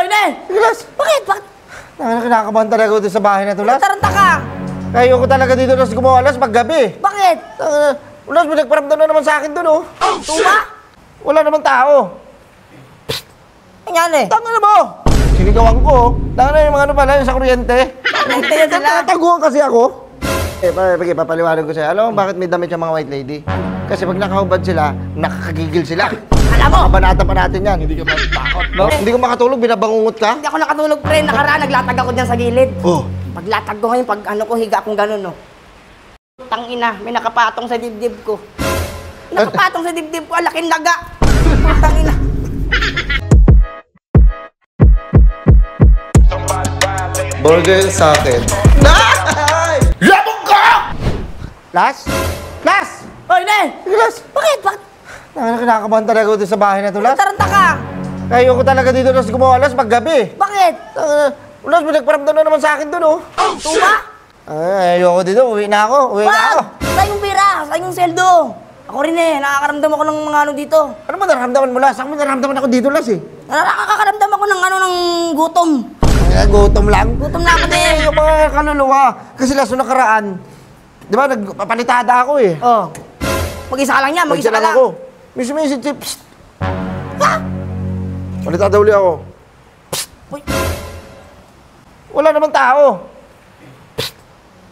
Hoy, Nen! Las! Bakit? Bakit? Kinakabahan talaga ako dito sa bahay na to, Las. Taranta ka! Ayoko talaga dito, Las, gumawa, Las, paggabi. Bakit? Las, may nagparamdam na naman sa akin doon, oh. Tuma? Wala naman tao. Nangyari? Tanga na mo! Sinigawan ko, oh. Tanga na yung mga ano pala, yung sa kuryente. Kuryente yan sila. Taguan kasi ako. Papaliwanag ko sa'yo. Alam mo bakit may damit yung mga white lady? Kasi pag nakahubad sila, nakakagigil sila. Alam mo! Kabanata pa natin yan. Hindi ka matakot, no? Hindi ko makatulog, binabangungot ka? Hindi ako nakatulog, pre. Nakaraan, naglatag ako dyan sa gilid. Oh. Paglatag ko ngayon, pag ano ko, higa akong gano'n, no? Tangina, may nakapatong sa dibdib ko. Nakapatong sa dibdib ko, alaking laga. Tangina. Burger sa akin. Labog ka! Las? Las! Hoy, Nen! Las! Bakit? Bakit? Kinakabahan talaga ako dito sa bahay na to, Las. Taranta ka! Ayoko talaga dito, Las, gumawa, Las, paggabi. Bakit? Las, may nagparamdam na naman sa akin doon, oh. Tuma? Ayoko dito, uwi na ako, Wag! Sa yung pira, sa yung seldo. Ako rin nakakaramdam ako ng mga ano dito. Ano ba nararamdaman mo, Las? Ako may nararamdaman ako dito, Las, eh. Nakakaramdam ako ng ano, ng gutom. Gutom lang. Gutom na ako din. Yung mga kaluluwa. Kasi Las, nung nakaraan, di ba, nagpapalitada ako, eh. Oh. Mag-isa ka lang yan, mag-isa ka lang. ako. May sumisid, Psst! Ha? Palitada uli ako. Uy, Wala naman tao.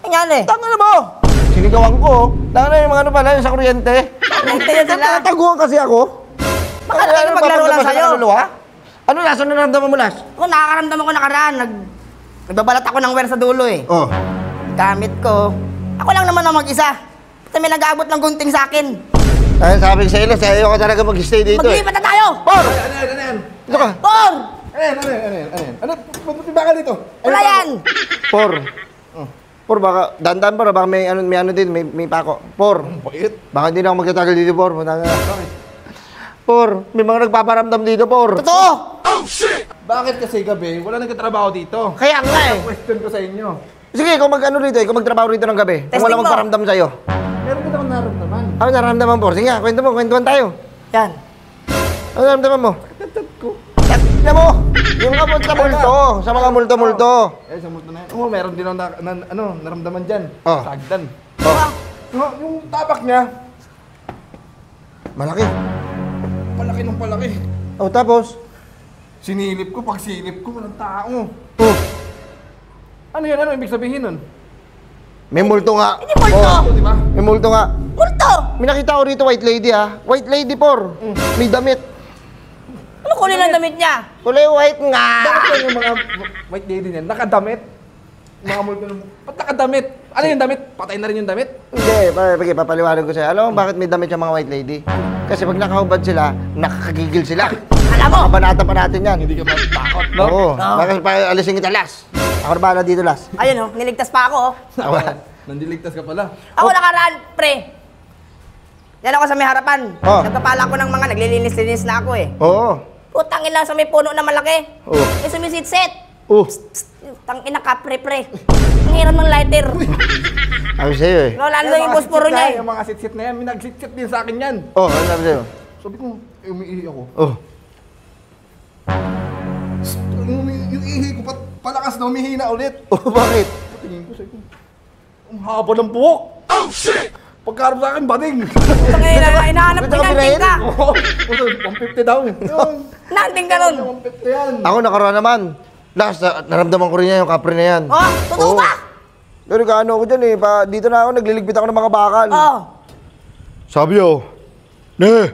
nangyari? Tanga na mo! Sinigawan ko, oh. Tanga na yung mga ano pala, yung sa kuryente. Kuryente yan sila. Taguan kasi ako. Baka nakikipaglaro lang sa'yo. Ano, Las? Ano naramdaman mo, Las? Ako, nakakaramdam ako nakaraan. Nagbabalat ako ng wear sa dulo, eh. Oh. Gamit ko. Ako lang naman ang mag-isa. Kasi may nag-aabot ng gunting sa akin. Ay, sabi ko sa Las, ayoko talaga mag-stay dito, eh. Maglipat na tayo! Por! Ano? Ito ka. Por! Ano? Pupunti ba ka dito? Wala yan! Por. Por, baka, dandan por, baka may ano din, may pako. Por. Bakit? Baka hindi na ako magtatagal dito, Por. Por, may mga nagpaparamdam dito, Por. Totoo! Bakit kasi gabi? Wala nagtatrabaho dito. Kaya nga, eh. Question ko sa inyo. Sige, kung mag-ano rito, kung magtrabaho rito ng gabi. Kung Testing wala mo. magparamdam sa'yo. Meron ka akong naramdaman. Ano nararamdaman, Por? Sige nga, kwentuhan tayo. Yan. Ano nararamdaman mo? Tatat ko. Tignan mo! Yung mga multo, sa mga multo-multo. Sa multo na yan. Oo, meron din ako naramdaman dyan. Oh. Sagdan. Oh, Yung tapak niya, malaki. palaki ng palaki. Oh, tapos? Sinilip ko, pag silip ko, walang tao. Oh, Ano yun? Ano ibig sabihin nun? may multo nga. Hindi multo! Oh, Ito, di ba? may multo nga. Multo! May nakita ko rito, white lady, ha? White lady, Por. May damit. Ano kulay ng damit niya? Kulay white nga. Bakit yung mga white lady niyan, nakadamit? Mga multo ng... Ba't nakadamit? Ano yung damit? Patay na rin yung damit? Hindi, papaliwanag ko sa'yo. Alam mo bakit may damit yung mga white lady? Kasi pag nakahubad sila, nakakagigil sila. Alam mo! Kabanata pa natin yan. Hindi ka matakot, no? Oo. Bakit pa alisin kita, Las? Ako na bahala dito, Las. Ayun, oh, niligtas pa ako, oh. Nandiligtas ka pala. Ako nakaraan, pre. Yan ako sa may harapan. Oh. Nagpapala ko ng mga naglilinis-linis na ako, eh. Oo. Putang ina sa may puno na malaki. Oh. May sumisit-sit. Oh. Tang ina ka, pre. Ang hirap ng lighter. Sabi sa'yo, eh. No, lalo yung posporo niya, eh. Yung mga sit-sit na yan, may nag-sit-sit din sa akin yan. Oh, ano sabi sa'yo? Sabi ko, umiihi ako. Oh. Yung ihi ko, palakas na humihina ulit. Oh, bakit? Tingin ko, sabi ko, ang haba ng buhok. Oh, shit! Pagkarap sa akin, bading. Putang ina, hinahanap Ito ka pinanting ka. Oo, 150 daw. Yun. Nanting ka nun. 150 yan. Ako nakaraan naman. Las, naramdaman ko rin yan, yung kapre na yan. Oh, totoo ba? Pero kaano ako dyan, eh. Dito na ako, nagliligpit ako ng mga bakal. Oh. Sabi yo, ne!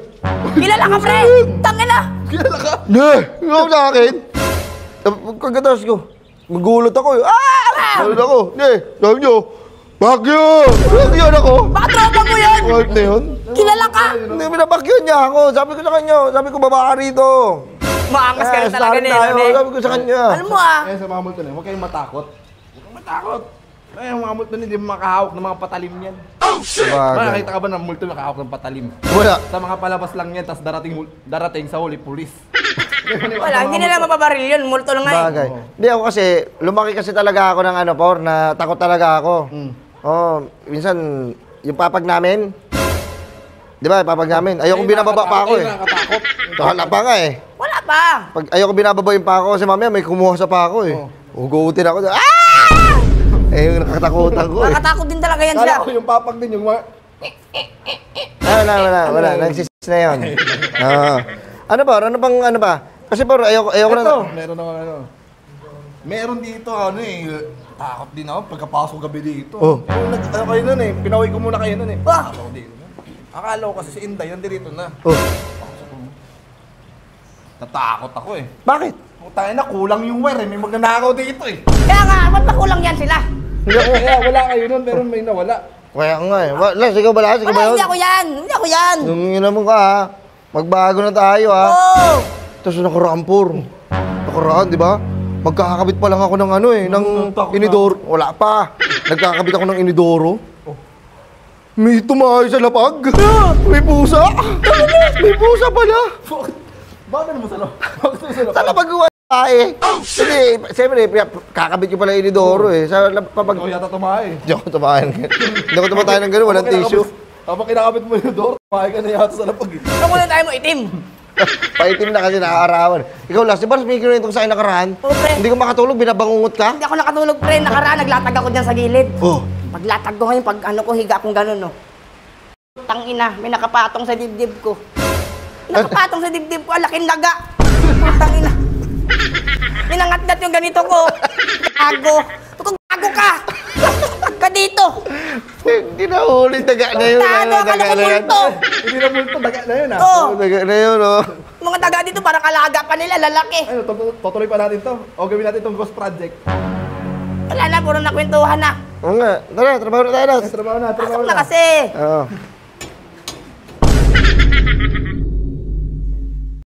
Kilala ka, pre. Tang ina. Kilala ka? Ne! Ikaw sa akin. Kagatas ko. Magulot ako, eh. Ah! Magulot ako. Ne! Sabi nyo, Bakyo! Bakyo ako! Baka tropa mo yun. Wife na yun? Kilala ka. Hindi, binabakyo niya ako. Sabi ko sa kanya, sabi ko baba ka rito. Maangas ka rin talaga start tayo. niya. Sabi ko sa kanya. Alam mo, ah. Eh, sa mga multo na yun, huwag kayong matakot. Huwag kayong matakot. Eh, yung mga multo na hindi makahawak ng mga patalim yan. Bagay. Nakakita ka ba ng multo nakahawak ng patalim? Wala. Sa mga palabas lang yan, tapos darating sa huli, pulis. Wala, hindi nila mapabaril yun. Multo lang nga, eh. Bagay. Hindi ako kasi, lumaki kasi talaga ako ng ano, Por, na takot talaga ako. Oh, minsan, yung papag namin, di ba, yung papag namin, ayoko binababa pa ako eh. Nakakatakot. Wala pa nga eh. Wala pa. Pag ayoko binababa yung pako kasi mamaya may kumuha sa pako eh. Ugutin ako. Ah! Eh, yung nakatakutan ko eh. Nakatakot din talaga yan siya. Kala ko yung papak din yung mga... Wala. Nagsis na yun. Ano ba? Kasi bro, ayoko na. Ito, meron naman ano. Meron dito ano eh. Takot din ako pagkapasok gabi dito. Oh. Ano kayo nun eh. Pinaway ko muna kayo nun eh. Ah! Ako dito. Akala ko kasi si Inday nandito na. Oh. Natakot ako eh. Bakit? Tayo na, kulang yung wire eh. May magnanakaw dito eh. Kaya nga, ba't makulang yan sila? Hindi ako. Kaya wala kayo nun, pero may nawala. Kaya nga eh. Wala, sigaw ba lahat? Sigaw ba Wala, yun? hindi ako yan. Hindi ako yan. Yung ina mo ka ha. Magbago na tayo ha. Oo. Tapos nakarampor. Nakaraan, di ba? Magkakabit pa lang ako ng ano eh, ng inidoro. Wala pa. Nagkakabit ako ng inidoro. May tumahay sa lapag. May pusa. May pusa pala. Bakit mo sa loob? Sa lapag ko eh. Kasi, siyempre, kakabit ko pala yung inidoro eh. Sa lapag. Ikaw yata tumahay. Hindi ako tumahin. Hindi ako tumatay ng gano'n, walang tissue. Habang kinakabit mo yung door, tumahay ka na yata sa lapag eh. Ano muna tayo mo itim? Paitim na kasi nakakaarawan. Ikaw last, di ba may kinuwento ko sa akin nakaraan? Oo, pre. Hindi ko makatulog, binabangungot ka? Hindi ako nakatulog, pre. Nakaraan, naglatag ako dyan sa gilid. Oh. Paglatag ko ngayon, pag ano ko, higa akong gano'n, no. Tangina, may nakapatong sa dibdib ko. Nakapatong sa dibdib ko, laking daga. Tangina. Ninangat-ngat yung ganito ko. Gago. Kung gago ka. Ka dito. Hindi na huli, daga na yun. Tado, akala ko multo. Hindi na multo, daga na yun ah. Oo. Daga na yun, oh. Mga daga dito, parang kalaga pa nila, lalaki. Ano, tutuloy pa natin to. O gawin natin itong ghost project. Wala na, puro nakwentuhan na. Oo nga. Tara, trabaho na tayo, Nas. Trabaho na, Pasok trabaho na na. kasi. Oo.